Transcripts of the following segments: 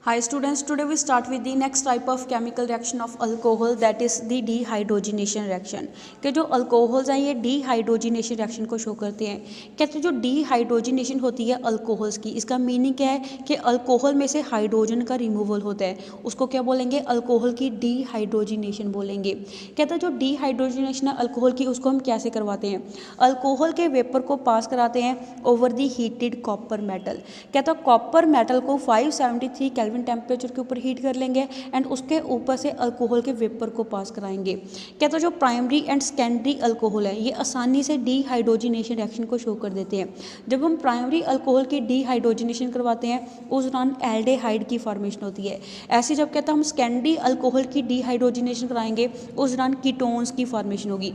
Hi students, today we start with the next type of chemical reaction of alcohol, that is the dehydrogenation reaction। कि जो alcohols हैं ये dehydrogenation reaction को show करते हैं। कहते हैं जो डीहाइड्रोजिनेशन होती है अल्कोहल्स की, इसका मीनिंग क्या है कि अल्कोहल में से हाइड्रोजन का रिमूवल होता है, उसको क्या बोलेंगे, अल्कोहल की डीहाइड्रोजिनेशन बोलेंगे। कहते हैं जो डीहाइड्रोजिनेशन है अल्कोहल की, उसको हम कैसे करवाते हैं, अल्कोहल के वेपर को पास कराते हैं over the heated copper metal. कहता है कॉपर मेटल को 573 केल्विन टेम्परेचर के ऊपर हीट कर लेंगे एंड उसके ऊपर से अल्कोहल के वेपर को पास कराएंगे। कहता है जो प्राइमरी एंड सेकेंडरी अल्कोहल है ये आसानी से डीहाइड्रोजिनेशन रिएक्शन को शो कर देते हैं। जब हम प्राइमरी अल्कोहल की डीहाइड्रोजिनेशन करवाते हैं उस दौरान एल्डेहाइड की फॉर्मेशन होती है। ऐसे जब कहता है हम सेकेंडरी अल्कोहल की डीहाइड्रोजिनेशन कराएंगे उस दौरान कीटोन्स की फॉर्मेशन होगी।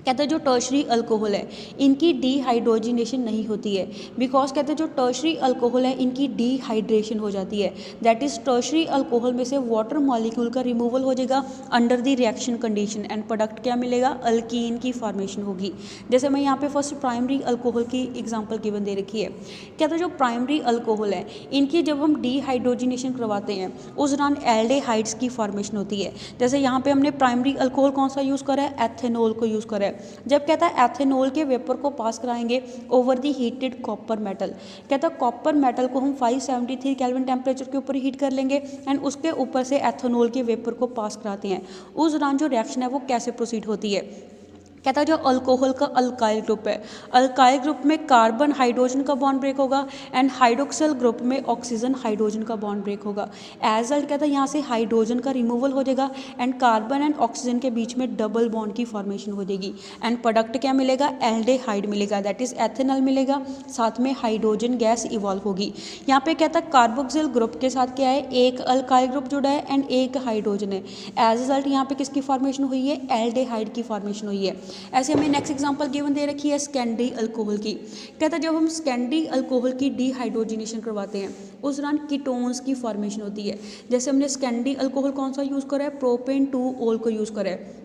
कहते हैं जो टर्शरी अल्कोहल है इनकी डीहाइड्रोजिनेशन नहीं होती है, बिकॉज कहते हैं जो टर्शरी अल्कोहल है इनकी डीहाइड्रेशन हो जाती है। दैट इज टर्शरी अल्कोहल में से वाटर मॉलिक्यूल का रिमूवल हो जाएगा under the reaction condition and product क्या मिलेगा, अल्कीन की फॉर्मेशन होगी। जैसे मैं यहाँ पे फर्स्ट प्राइमरी अल्कोहल की एग्जाम्पल गिवन दे रखी है। कहते हैं जो प्राइमरी अल्कोहल है इनकी जब हम डीहाइड्रोजिनेशन करवाते हैं उस दौरान एल्डेहाइड्स की फॉर्मेशन होती है। जैसे यहाँ पे हमने प्राइमरी अल्कोहल कौन सा यूज़ करा है, एथेनॉल को यूज़ करा है। जब कहता है एथेनॉल के वेपर को पास कराएंगे over the heated copper metal. कहता है कॉपर मेटल को हम 573 केल्विन टेम्परेचर के ऊपर हीट कर लेंगे एंड उसके ऊपर से एथेनॉल के वेपर को पास कराते हैं। उस दौरान जो रिएक्शन है वो कैसे प्रोसीड होती है। कहता है जो अल्कोहल का अल्काइल ग्रुप है, अल्काइल ग्रुप में कार्बन हाइड्रोजन का बॉन्ड ब्रेक होगा एंड हाइड्रोक्सिल ग्रुप में ऑक्सीजन हाइड्रोजन का बॉन्ड ब्रेक होगा। एज अल्ट कहता है यहाँ से हाइड्रोजन का रिमूवल हो जाएगा एंड कार्बन एंड ऑक्सीजन के बीच में डबल बॉन्ड की फॉर्मेशन हो जाएगी एंड प्रोडक्ट क्या मिलेगा, एल्डेहाइड मिलेगा, दैट इज एथेनॉल मिलेगा, साथ में हाइड्रोजन गैस इवॉल्व होगी। यहाँ पे कहता है कार्बोक्सिल ग्रुप के साथ क्या है, एक अल्काइल ग्रुप जुड़ा है एंड एक हाइड्रोजन है। एज अल्ट यहाँ पे किसकी फॉर्मेशन हुई है, एल्डेहाइड की फॉर्मेशन हुई है। ऐसे हमें नेक्स्ट एग्जांपल गिवन दे रखी है सेकेंडरी अल्कोहल की। कहता है जब हम सेकेंडरी अल्कोहल की डीहाइड्रोजिनेशन करवाते हैं उस दौरान कीटोन्स की फॉर्मेशन होती है। जैसे हमने सेकेंडरी अल्कोहल कौन सा यूज़ करा है, प्रोपेन 2-ओल को यूज़ करा है।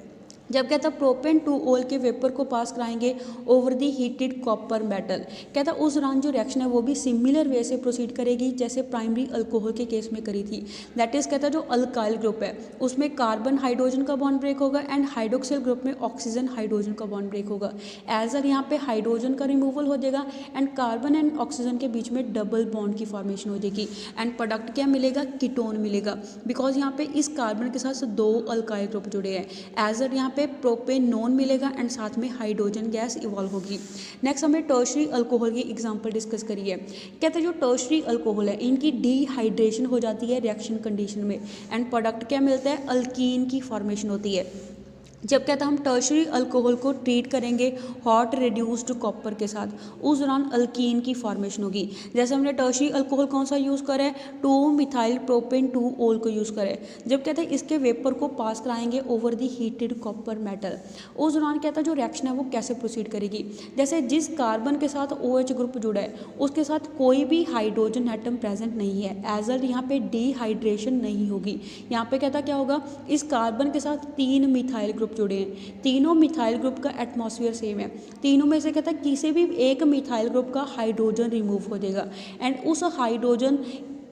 जब कहता है प्रोपेन 2-ओल के वेपर को पास कराएंगे over the heated copper metal. कहता है उस दौरान जो रिएक्शन है वो भी सिमिलर वे से प्रोसीड करेगी जैसे प्राइमरी अल्कोहल के केस में करी थी। दैट इज कहता है जो अल्काइल ग्रुप है उसमें कार्बन हाइड्रोजन का बॉन्ड ब्रेक होगा एंड हाइड्रोक्सिल ग्रुप में ऑक्सीजन हाइड्रोजन का बॉन्ड ब्रेक होगा। एज अर यहाँ पे हाइड्रोजन का रिमूवल हो जाएगा एंड कार्बन एंड ऑक्सीजन के बीच में डबल बॉन्ड की फॉर्मेशन हो जाएगी एंड प्रोडक्ट क्या मिलेगा, कीटोन मिलेगा, बिकॉज यहाँ पे इस कार्बन के साथ 2 अल्काइल ग्रुप जुड़े हैं। एज अर यहाँ पे प्रोपेन नॉन मिलेगा एंड साथ में हाइड्रोजन गैस इवॉल्व होगी। नेक्स्ट हमें टर्शरी अल्कोहल की एग्जांपल डिस्कस करिए। कहते हैं जो टर्शरी अल्कोहल है इनकी डीहाइड्रेशन हो जाती है रिएक्शन कंडीशन में एंड प्रोडक्ट क्या मिलता है, अल्कीन की फॉर्मेशन होती है। जब कहता हम टर्शरी अल्कोहल को ट्रीट करेंगे हॉट रिड्यूस्ड कॉपर के साथ उस दौरान अल्कीन की फॉर्मेशन होगी। जैसे हमने टर्शरी अल्कोहल कौन सा यूज़ करा है, 2-मिथाइल प्रोपेन 2-ओल को यूज़ करा है। जब कहते हैं इसके वेपर को पास कराएंगे over the heated copper metal उस दौरान कहता है जो रिएक्शन है वो कैसे प्रोसीड करेगी। जैसे जिस कार्बन के साथ OH ग्रुप जुड़ा है उसके साथ कोई भी हाइड्रोजन एटम प्रेजेंट नहीं है, एज अ यहाँ पे डीहाइड्रेशन नहीं होगी। यहाँ पे कहता क्या होगा, इस कार्बन के साथ 3 मिथाइल ग्रुप जुड़े हैं, तीनों मिथाइल ग्रुप का एटमॉस्फेयर सेम है, तीनों में से कहता है किसी भी एक मिथाइल ग्रुप का हाइड्रोजन रिमूव हो जाएगा एंड उस हाइड्रोजन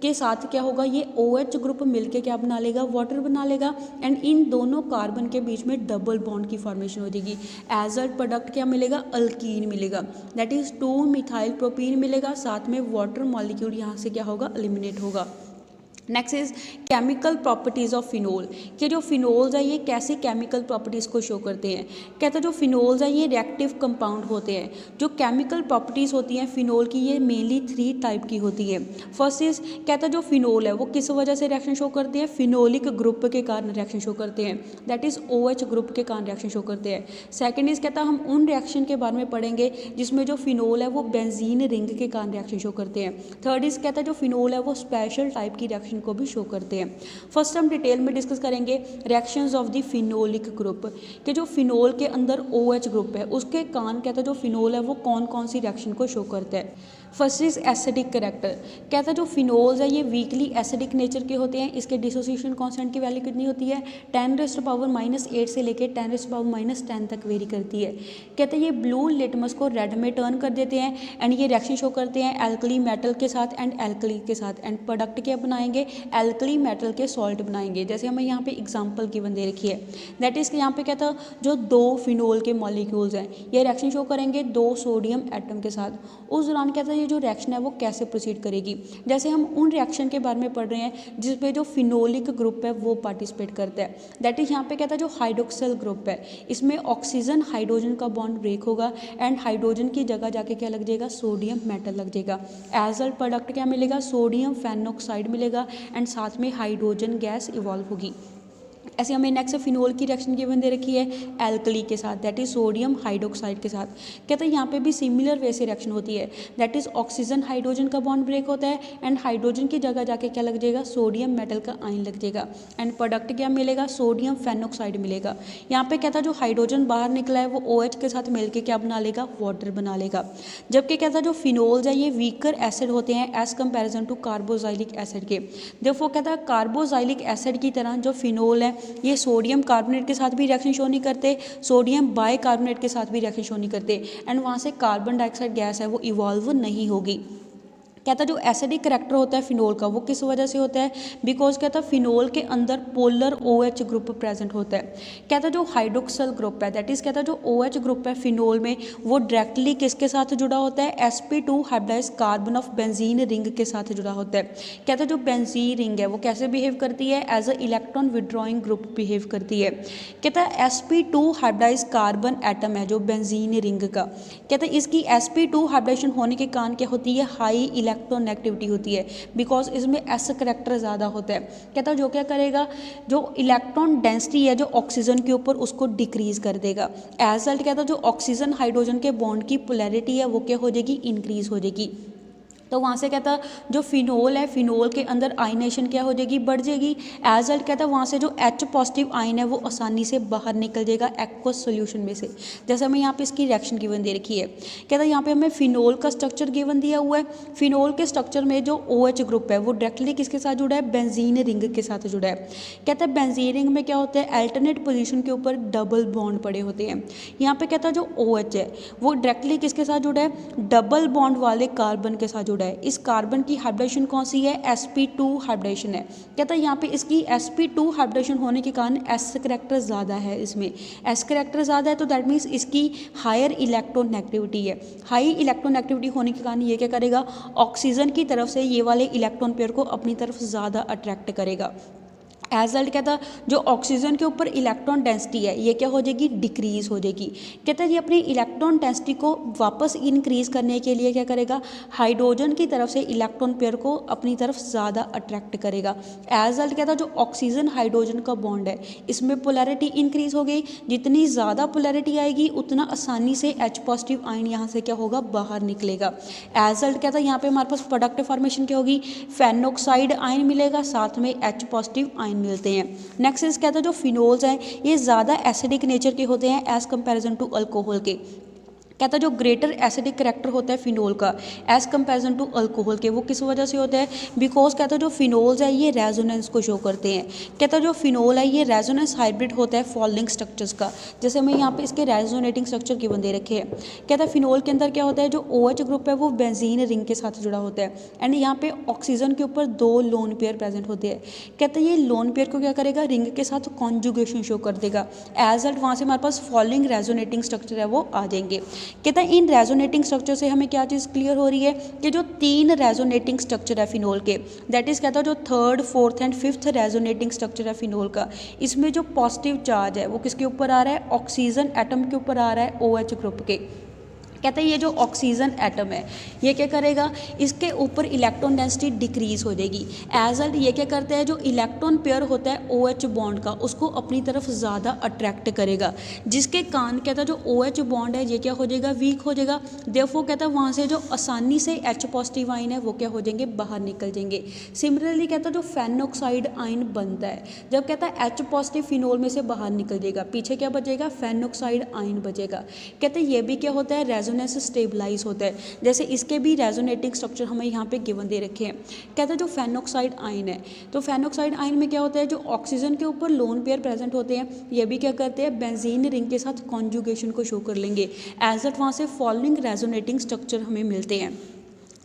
के साथ क्या होगा, ये OH ग्रुप मिलके क्या बना लेगा, वाटर बना लेगा एंड इन दोनों कार्बन के बीच में डबल बॉन्ड की फॉर्मेशन हो जाएगी। एज अ प्रोडक्ट क्या मिलेगा, अल्कीन मिलेगा, दैट इज 2-मिथाइल प्रोपीन मिलेगा, साथ में वाटर मॉलिक्यूल यहाँ से क्या होगा, एलिमिनेट होगा। Next is chemical properties of phenol, कि जो फिनोल्स है ये कैसी केमिकल प्रॉपर्टीज़ को शो करते हैं। कहते हैं जो फिनोल्स है ये रिएक्टिव कंपाउंड होते हैं। जो केमिकल प्रॉपर्टीज़ होती हैं फिनोल की ये मेनली 3 टाइप की होती है। फर्स्ट इज कहता है जो फिनोल है वो किस वजह से रिएक्शन शो करते हैं, फिनोलिक ग्रुप के कारण रिएक्शन शो करते हैं, दैट इज OH ग्रुप के कारण रिएक्शन शो करते हैं। सेकेंड इज कहता है हम उन रिएक्शन के बारे में पढ़ेंगे जिसमें जो फिनोल है वो बेंजीन रिंग के कारण रिएक्शन शो करते हैं। थर्ड इज कहता है जो फिनोल है वो स्पेशल टाइप की रिएक्शन को भी शो करते हैं। फर्स्ट हम डिटेल में डिस्कस करेंगे reactions of the phenolic group, कि जो फिनोल के अंदर OH ग्रुप है उसके कारण कहता है जो फिनोल है वो कौन कौन सी रिएक्शन को शो करता है। First is acidic character. कहता है जो फिनोल्स है ये वीकली एसिडिक नेचर के होते हैं। इसके डिसोसिएशन कांस्टेंट की वैल्यू कितनी होती है 10⁻⁻8 से लेकर 10⁻10 तक वेरी करती है। कहते हैं ये ब्लू लिटमस को रेड में टर्न कर देते हैं एंड ये रिएक्शन शो करते हैं एल्कली मेटल के साथ एंड एल्कली के साथ एंड प्रोडक्ट क्या बनाएंगे एल्कली मेटल के सॉल्ट बनाएंगे। जैसे हमें यहाँ पे एग्जाम्पल गिवन दे रखी है दैट इज यहाँ पे कहता है जो 2 फिनोल के मॉलिक्यूल्स हैं ये रिएक्शन शो करेंगे 2 सोडियम एटम के साथ। उस दौरान कहता है ये जो रिएक्शन है वो कैसे प्रोसीड करेगी। जैसे हम उन रिएक्शन के बारे में पढ़ रहे हैं जिसपे जो फिनोलिक ग्रुप है वो पार्टिसिपेट करता है। दैट इज यहाँ पे कहता है जो हाइड्रोक्सिल ग्रुप है इसमें ऑक्सीजन हाइड्रोजन का बॉन्ड ब्रेक होगा एंड हाइड्रोजन की जगह जाके क्या लग जाएगा सोडियम मेटल लग जाएगा। एज अ प्रोडक्ट क्या मिलेगा सोडियम फेनोक्साइड मिलेगा एंड साथ में हाइड्रोजन गैस इवॉल्व होगी। ऐसे हमें नेक्स्ट फिनोल की रिएक्शन गिवन दे रखी है एल्कली के साथ दैट इज सोडियम हाइड्रोक्साइड के साथ। कहते हैं यहाँ पे भी सिमिलर वे से रिएक्शन होती है दैट इज ऑक्सीजन हाइड्रोजन का बॉन्ड ब्रेक होता है एंड हाइड्रोजन की जगह जाके क्या लग जाएगा सोडियम मेटल का आयन लग जाएगा एंड प्रोडक्ट क्या मिलेगा सोडियम फेनोक्साइड मिलेगा। यहाँ पे कहता है जो हाइड्रोजन बाहर निकला है वो OH के साथ मिलकर क्या बना लेगा वाटर बना लेगा। जबकि कहता है जो फिनोल्स है ये वीकर एसिड होते हैं as comparison to carboxylic acid के। देखो कहता है कार्बोजाइलिक एसिड की तरह जो फिनोल है ये सोडियम कार्बोनेट के साथ भी रिएक्शन शो नहीं करते सोडियम बाइकार्बोनेट के साथ भी रिएक्शन शो नहीं करते एंड वहाँ से कार्बन डाइऑक्साइड गैस है वो इवॉल्व नहीं होगी। कहता है जो एसिडिक करैक्टर होता है फिनोल का वो किस वजह से होता है बिकॉज कहता है फिनोल के अंदर पोलर OH ग्रुप प्रेजेंट होता है। कहता है जो हाइड्रोक्सिल ग्रुप है दैट इज कहता है जो OH ग्रुप है फिनोल में वो डायरेक्टली किसके साथ जुड़ा होता है sp2 hybridised carbon of benzene ring के साथ जुड़ा होता है। कहता है जो बेंजीन रिंग है वो कैसे बिहेव करती है as a electron withdrawing group behave करती है। कहता है sp2 हाइब्रिडाइज्ड कार्बन एटम है जो बेंजीन रिंग का। कहता है इसकी sp2 हाइब्रिडाइजेशन होने के कारण क्या होती है हाई इलेक्ट्रोनेगेटिविटी होती है बिकॉज इसमें S करैक्टर ज़्यादा होता है। कहता है जो क्या करेगा जो इलेक्ट्रॉन डेंसिटी है जो ऑक्सीजन के ऊपर उसको डिक्रीज कर देगा। एज रिजल्ट कहता है जो ऑक्सीजन हाइड्रोजन के बॉन्ड की पोलैरिटी है वो क्या हो जाएगी इंक्रीज हो जाएगी। तो वहाँ से कहता जो फिनोल है फिनोल के अंदर आयनेशन क्या हो जाएगी बढ़ जाएगी। एज रिजल्ट कहता है वहाँ से जो H पॉजिटिव आयन है वो आसानी से बाहर निकल जाएगा एक्वस सोल्यूशन में से। जैसे हमें यहाँ पे इसकी रिएक्शन गिवन दे रखी है कहता है यहाँ पे हमें फिनोल का स्ट्रक्चर गिवन दिया हुआ है। फिनोल के स्ट्रक्चर में जो OH ग्रुप है वो डायरेक्टली किसके साथ जुड़ा है बेंजीन रिंग के साथ जुड़ा है। कहता है बेंजीन रिंग में क्या होता है अल्टरनेट पोजीशन के ऊपर डबल बॉन्ड पड़े होते हैं। यहाँ पे कहता है जो OH है वो डायरेक्टली किसके साथ जुड़ा है डबल बॉन्ड वाले कार्बन के साथ जुड़ा है। इस कार्बन की हाइब्रिडाइजेशन कौन सी है sp2 हाइब्रिडाइजेशन है। कहता है यहाँ पे इसकी sp2 हाइब्रिडाइजेशन होने के कारण S करैक्टर ज़्यादा है इसमें S करैक्टर ज़्यादा है तो दैट मीन्स इसकी हायर इलेक्ट्रोनेगेटिविटी है। हाई इलेक्ट्रोनेगेटिविटी होने के कारण ये क्या करेगा ऑक्सीजन की तरफ से ये वाले इलेक्ट्रॉन पेयर को अपनी तरफ ज़्यादा अट्रैक्ट करेगा। एज रिजल्ट कहता जो ऑक्सीजन के ऊपर इलेक्ट्रॉन डेंसिटी है ये क्या हो जाएगी डिक्रीज हो जाएगी। कहता है ये अपनी इलेक्ट्रॉन डेंसिटी को वापस इंक्रीज करने के लिए क्या करेगा हाइड्रोजन की तरफ से इलेक्ट्रॉन पेयर को अपनी तरफ ज़्यादा अट्रैक्ट करेगा। एज रिजल्ट कहता जो ऑक्सीजन हाइड्रोजन का बॉन्ड है इसमें पोलैरिटी इंक्रीज हो गई। जितनी ज़्यादा पोलैरिटी आएगी उतना आसानी से H पॉजिटिव आयन यहाँ से क्या होगा बाहर निकलेगा। एज रिजल्ट कहता यहाँ पे हमारे पास प्रोडक्ट फॉर्मेशन क्या होगी फेनोक्साइड आयन मिलेगा साथ में H पॉजिटिव आयन मिलते हैं। नेक्स्ट इज कहता है जो फिनोल्स हैं ये ज़्यादा एसिडिक नेचर के होते हैं एज कंपैरिजन टू अल्कोहल के। कहता है जो ग्रेटर एसिडिक करैक्टर होता है फिनोल का एज कंपैरिजन टू अल्कोहल के वो किस वजह से होता है बिकॉज कहता है जो फिनोल्स है ये रेजोनेंस को शो करते हैं। कहता है जो फिनोल है ये रेजोनेंस हाइब्रिड होता है फॉलोइंग स्ट्रक्चर्स का। जैसे हमें यहाँ पे इसके रेजोनेटिंग स्ट्रक्चर गिवन दे रखे हैं। कहता है फिनोल के अंदर क्या होता है जो OH ग्रुप है वो बेंजीन रिंग के साथ जुड़ा होता है एंड यहाँ पे ऑक्सीजन के ऊपर 2 लोन पेयर प्रेजेंट होते हैं। कहता है ये लोन पेयर को क्या करेगा रिंग के साथ कॉन्जुगेशन शो कर देगा। एज रिजल्ट वहाँ से हमारे पास फॉलोइंग रेजोनेटिंग स्ट्रक्चर है वो आ जाएंगे। कहता है इन रेजोनेटिंग स्ट्रक्चर से हमें क्या चीज़ क्लियर हो रही है कि जो 3 रेजोनेटिंग स्ट्रक्चर है फिनोल के दैट इज कहता है जो 3rd 4th and 5th resonating structure है फिनोल का इसमें जो पॉजिटिव चार्ज है वो किसके ऊपर आ रहा है ऑक्सीजन एटम के ऊपर आ रहा है OH ग्रुप के। कहता है ये जो ऑक्सीजन एटम है ये क्या करेगा इसके ऊपर इलेक्ट्रॉन डेंसिटी डिक्रीज हो जाएगी। एज रिजल्ट ये क्या करता है जो इलेक्ट्रॉन पेयर होता है OH बॉन्ड का उसको अपनी तरफ ज़्यादा अट्रैक्ट करेगा जिसके कारण कहता है जो OH बॉन्ड है ये क्या हो जाएगा वीक हो जाएगा। देयरफॉर कहता है वहाँ से जो आसानी से H पॉजिटिव आयन है वो क्या हो जाएंगे बाहर निकल जाएंगे। सिमिलरली कहता है जो फेनोक्साइड आयन बनता है जब कहता है H पॉजिटिव फिनोल में से बाहर निकल जाएगा पीछे क्या बचेगा फेनोक्साइड आयन बचेगा। कहते हैं ये भी क्या होता है रेजोनेंस स्टेबलाइज होता है। जैसे इसके भी रेजोनेटिंग स्ट्रक्चर हमें यहाँ पे गिवन दे रखे हैं। कहता है जो फेनोक्साइड आयन है, तो फेनोक्साइड आयन में क्या होता है, जो ऑक्सीजन के ऊपर लोन पेयर प्रेजेंट होते हैं, ये भी क्या करते हैं, बेंजीन रिंग के साथ कॉन्जुगेशन को शो कर लेंगे। एज दैट वहाँ से फॉलोइंग रेजोनेटिंग स्ट्रक्चर हमें मिलते हैं।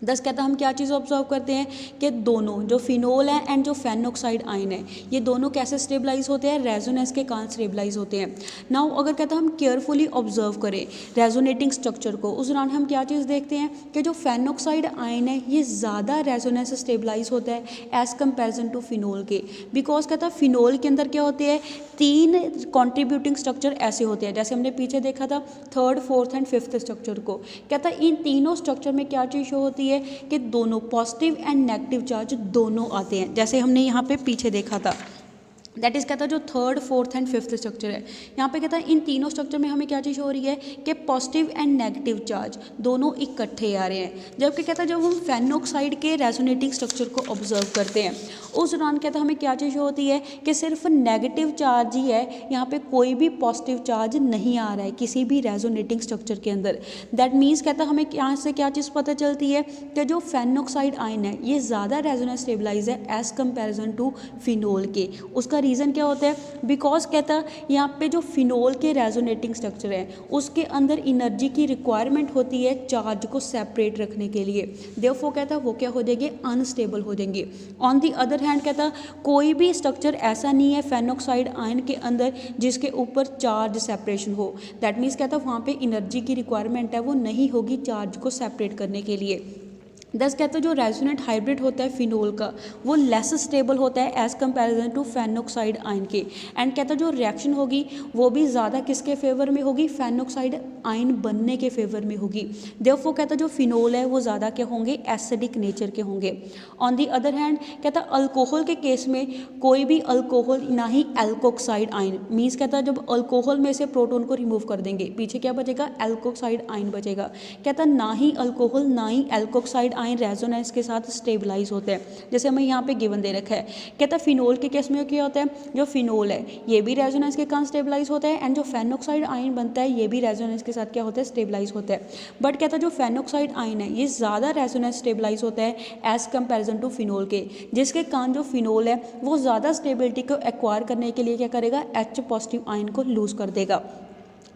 दस कहता हम क्या चीज़ ऑब्जर्व करते हैं कि दोनों जो फिनोल है एंड जो फेनोक्साइड आयन है, ये दोनों कैसे स्टेबलाइज होते हैं, रेजोनेंस के कारण स्टेबलाइज होते हैं। नाउ अगर कहता हम केयरफुली ऑब्जर्व करें रेजोनेटिंग स्ट्रक्चर को, उस दौरान हम क्या चीज़ देखते हैं कि जो फेनोक्साइड आयन है ये ज़्यादा रेजोनेंस स्टेबलाइज होता है एज़ कंपेरिजन टू फिनोल के। बिकॉज कहता फिनोल के अंदर क्या होते हैं, 3 कॉन्ट्रीब्यूटिंग स्ट्रक्चर ऐसे होते हैं, जैसे हमने पीछे देखा था 3rd, 4th and 5th structure को। कहता इन तीनों स्ट्रक्चर में क्या चीज़ शो होती है कि दोनों पॉजिटिव एंड नेगेटिव चार्ज दोनों आते हैं, जैसे हमने यहाँ पे पीछे देखा था। दैट इज़ कहता है जो 3rd, 4th and 5th structure है, यहाँ पे कहता है इन तीनों स्ट्रक्चर में हमें क्या चीज़ हो रही है कि पॉजिटिव एंड नेगेटिव चार्ज दोनों इकट्ठे आ रहे हैं। जबकि कहता है जब हम फेनोक्साइड के रेजोनेटिंग स्ट्रक्चर को ऑब्जर्व करते हैं, उस दौरान कहता है हमें क्या चीज़ होती है कि सिर्फ नेगेटिव चार्ज ही है, यहाँ पे कोई भी पॉजिटिव चार्ज नहीं आ रहा है किसी भी रेजोनेटिंग स्ट्रक्चर के अंदर। दैट मीन्स कहता हमें यहाँ से क्या चीज़ पता चलती है कि जो फेनोक्साइड आयन है ये ज़्यादा रेजोनेंस स्टेबलाइज है एज़ कंपेरिजन टू फिनोल के। उसका रीज़न क्या होता है, बिकॉज कहता है यहाँ पे जो फिनोल के रेजोनेटिंग स्ट्रक्चर है उसके अंदर एनर्जी की रिक्वायरमेंट होती है चार्ज को सेपरेट रखने के लिए, देयरफॉर कहता है वो क्या हो जाएंगे, अनस्टेबल हो जाएंगे। ऑन दी अदर हैंड कहता कोई भी स्ट्रक्चर ऐसा नहीं है फेनोक्साइड आयन के अंदर जिसके ऊपर चार्ज सेपरेशन हो। दैट मीन्स कहता वहाँ पे एनर्जी की रिक्वायरमेंट है वो नहीं होगी चार्ज को सेपरेट करने के लिए। दस कहते हैं जो रेजोनेंट हाइब्रिड होता है फिनोल का वो लेस स्टेबल होता है as comparison to phenoxide ion के। एंड कहता है जो रिएक्शन होगी वो भी ज़्यादा किसके फेवर में होगी, फेनोक्साइड आयन बनने के फेवर में होगी। देयरफॉर कहता है जो फिनोल है वो ज़्यादा क्या होंगे, एसिडिक नेचर के होंगे। ऑन दी अदर हैंड कहता है अल्कोहल के केस में कोई भी अल्कोहल ना ही एल्कोक्साइड आयन, मीन्स कहता है जब अल्कोहल में से प्रोटोन को रिमूव कर देंगे पीछे क्या बचेगा, एल्कोक्साइड आयन बचेगा। कहता ना ही अल्कोहल ना ही एल्कोक्साइड आयन रेजोनेंस के साथ स्टेबलाइज होते हैं, जैसे हमें यहाँ पे गिवन दे रखा है। कहता है फिनोल के केस में क्या होता है, जो फिनोल है ये भी रेजोनेंस के कारण स्टेबलाइज होता है एंड जो फेनोक्साइड आयन बनता है ये भी रेजोनेंस के साथ क्या होता है, स्टेबलाइज होता है। बट कहता है जो फेनोक्साइड आयन है ये ज़्यादा रेजोनेंस स्टेबलाइज होता है एज कंपेरिजन टू फिनोल के, जिसके कारण जो फिनोल है वो ज़्यादा स्टेबिलिटी को एक्वायर करने के लिए क्या करेगा, H पॉजिटिव आयन को लूज कर देगा।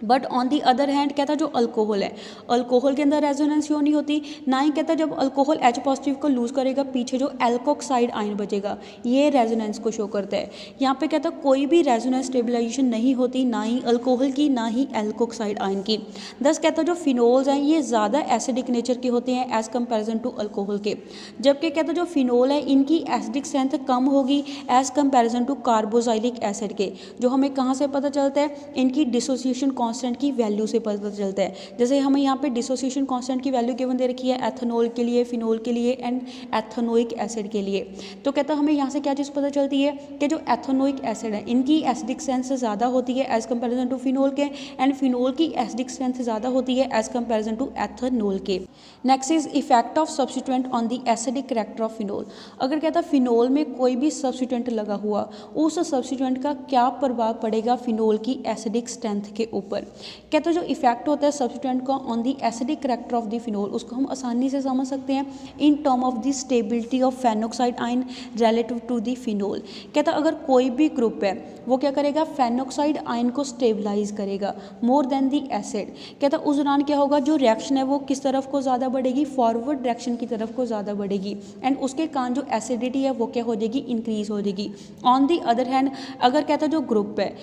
But on the other hand कहता जो अल्कोहल है, अल्कोहल के अंदर रेजोनेंस क्यों नहीं होती, ना ही कहता जब अल्कोहल H पॉजिटिव को लूज करेगा पीछे जो एल्कोक्साइड आयन बचेगा ये रेजोनेंस को शो करता है। यहाँ पे कहता कोई भी रेजोनेंस स्टेबलाइजेशन नहीं होती ना ही अल्कोहल की ना ही एल्कोक्साइड आयन की। दस कहता जो फिनोल्स हैं ये ज़्यादा एसिडिक नेचर के होते हैं एज़ कंपेरिजन टू अल्कोहल के, जबकि कहता जो फिनोल है इनकी एसिडिक स्ट्रेंथ कम होगी as comparison to carboxylic acid के। जो हमें कहाँ से पता चलता है, इनकी डिसोसिएशन कांस्टेंट की वैल्यू से पता चलता है। जैसे हमें यहाँ पे डिसोसिएशन कांस्टेंट की वैल्यू गिवन दे रखी है एथेनॉल के लिए, फिनोल के लिए एंड एथेनोइक एसिड के लिए। तो कहता हमें यहाँ से क्या चीज़ पता चलती है कि जो एथेनोइक एसिड है इनकी एसिडिक स्ट्रेंथ ज़्यादा होती है एज़ कंपेरिजन टू फिनोल के, एंड फिनोल की एसिडिक स्ट्रेंथ ज़्यादा होती है एज़ कंपेरिजन टू एथेनॉल के। Next is effect of substituent on the acidic character of phenol. अगर कहता फिनोल में कोई भी सब्स्टिट्यूएंट लगा हुआ, उस सब्स्टिट्यूएंट का क्या प्रभाव पड़ेगा फिनोल की एसिडिक स्ट्रेंथ के ऊपर। कहते जो इफेक्ट होता है सब्स्टिट्यूएंट का on the acidic character of the phenol, उसको हम आसानी से समझ सकते हैं in term of the stability of phenoxide ion relative to the phenol. कहता अगर कोई भी ग्रुप है वो क्या करेगा, फेनोक्साइड आयन को स्टेबलाइज करेगा मोर देन दी एसिड। कहता उस दौरान क्या होगा, जो रिएक्शन है वो किस तरफ को ज़्यादा बढ़ेगी, फॉरवर्ड डायरेक्शन की तरफ को ज़्यादा बढ़ेगी, एंड उसके कारण जो एसिडिटी है वो क्या हो जाएगी, इंक्रीज हो जाएगी। ऑन दी अदर हैंड अगर कहता जो ग्रुप है,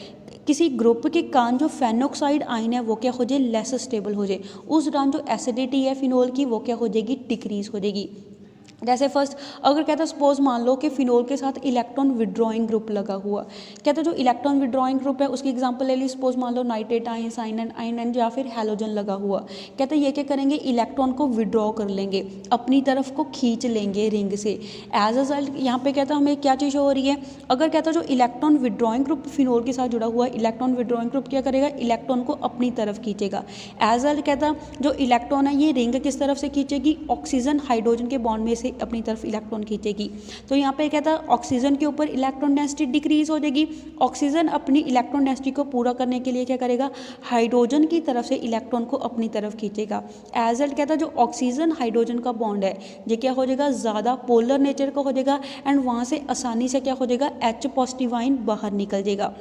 किसी ग्रुप के कारण जो फेनोक्साइड आयन है वो क्या हो जाए, लेस स्टेबल हो जाए, उस दौरान जो एसिडिटी है फिनोल की वो क्या हो जाएगी, डिक्रीज हो जाएगी। जैसे फर्स्ट अगर कहता सपोज मान लो कि फिनोल के साथ इलेक्ट्रॉन विड्रॉइंग ग्रुप लगा हुआ, कहता जो इलेक्ट्रॉन विड्रॉइंग ग्रुप है उसकी एग्जांपल ले ली, सपोज मान लो नाइट्रेट आयन, साइनाइड आयन या फिर हैलोजन लगा हुआ। कहता ये क्या करेंगे, इलेक्ट्रॉन को विड्रॉ कर लेंगे, अपनी तरफ को खींच लेंगे रिंग से। एज अ रिजल्ट यहाँ पे कहता हमें क्या चीज़ हो रही है, अगर कहता जो इलेक्ट्रॉन विड्रॉइंग ग्रुप फिनोल के साथ जुड़ा हुआ है, इलेक्ट्रॉन विड्रॉइंग ग्रुप क्या करेगा, इलेक्ट्रॉन को अपनी तरफ खींचेगा। एज अ रिजल्ट कहता जो इलेक्ट्रॉन है ये रिंग किस तरफ से खींचेगी, ऑक्सीजन हाइड्रोजन के बॉन्ड में से से अपनी तरफ इलेक्ट्रॉन खींचेगी। तो यहाँ पे कहता है ऑक्सीजन के ऊपर इलेक्ट्रॉन डेंसिटी डिक्रीज हो जाएगी। ऑक्सीजन अपनी इलेक्ट्रॉन डेंसिटी को पूरा करने के लिए क्या करेगा, हाइड्रोजन की तरफ से इलेक्ट्रॉन को अपनी तरफ खींचेगा। एज एल्ट कहता है जो ऑक्सीजन हाइड्रोजन का बॉन्ड है ये क्या हो जाएगा, ज़्यादा पोलर नेचर का हो जाएगा एंड वहाँ से आसानी से क्या हो जाएगा, H पॉजिटिव आयन बाहर निकल जाएगा।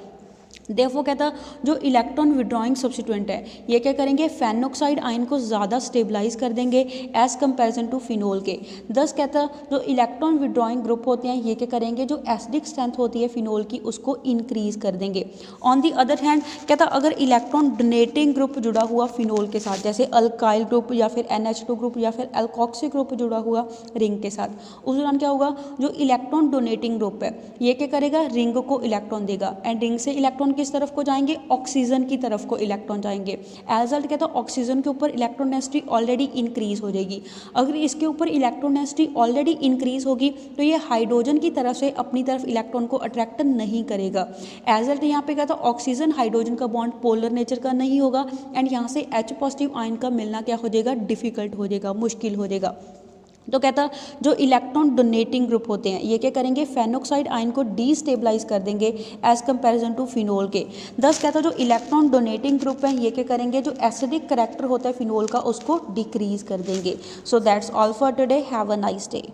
देखो कहता जो इलेक्ट्रॉन विड्रॉइंग सब्स्टिट्यूएंट है ये क्या करेंगे, फेनोक्साइड आयन को ज़्यादा स्टेबलाइज कर देंगे एज कंपैरिजन टू फिनोल के। दस कहता जो इलेक्ट्रॉन विड्रॉइंग ग्रुप होते हैं ये क्या करेंगे, जो एसिडिक स्ट्रेंथ होती है फिनोल की उसको इंक्रीज कर देंगे। ऑन दी अदर हैंड कहता अगर इलेक्ट्रॉन डोनेटिंग ग्रुप जुड़ा हुआ फिनोल के साथ, जैसे अल्काइल ग्रुप या फिर NH2 ग्रुप या फिर एल्कोक्सी ग्रुप जुड़ा हुआ रिंग के साथ, उस दौरान क्या होगा, जो इलेक्ट्रॉन डोनेटिंग ग्रुप है ये क्या करेगा, रिंग को इलेक्ट्रॉन देगा एंड रिंग से इलेक्ट्रॉन किस तरफ को जाएंगे, ऑक्सीजन की तरफ को इलेक्ट्रॉन जाएंगे। एज अल्ट कहता है ऑक्सीजन के ऊपर इलेक्ट्रॉन डेंसिटी ऑलरेडी इंक्रीज हो जाएगी। अगर इसके ऊपर इलेक्ट्रॉन डेंसिटी ऑलरेडी इंक्रीज होगी तो ये हाइड्रोजन की तरफ से अपनी तरफ इलेक्ट्रॉन को अट्रैक्ट नहीं करेगा। एज अल्ट यहाँ पे कहता है ऑक्सीजन हाइड्रोजन का बॉन्ड पोलर नेचर का नहीं होगा एंड यहाँ से H पॉजिटिव आयन का मिलना क्या हो जाएगा, डिफिकल्ट हो जाएगा, मुश्किल हो जाएगा। तो कहता जो इलेक्ट्रॉन डोनेटिंग ग्रुप होते हैं ये क्या करेंगे, फेनोक्साइड आयन को डीस्टेबलाइज कर देंगे एज कंपैरिजन टू फिनोल के। दस कहता जो इलेक्ट्रॉन डोनेटिंग ग्रुप है ये क्या करेंगे, जो एसिडिक करैक्टर होता है फिनोल का उसको डिक्रीज कर देंगे। So that's all for today, have a nice day.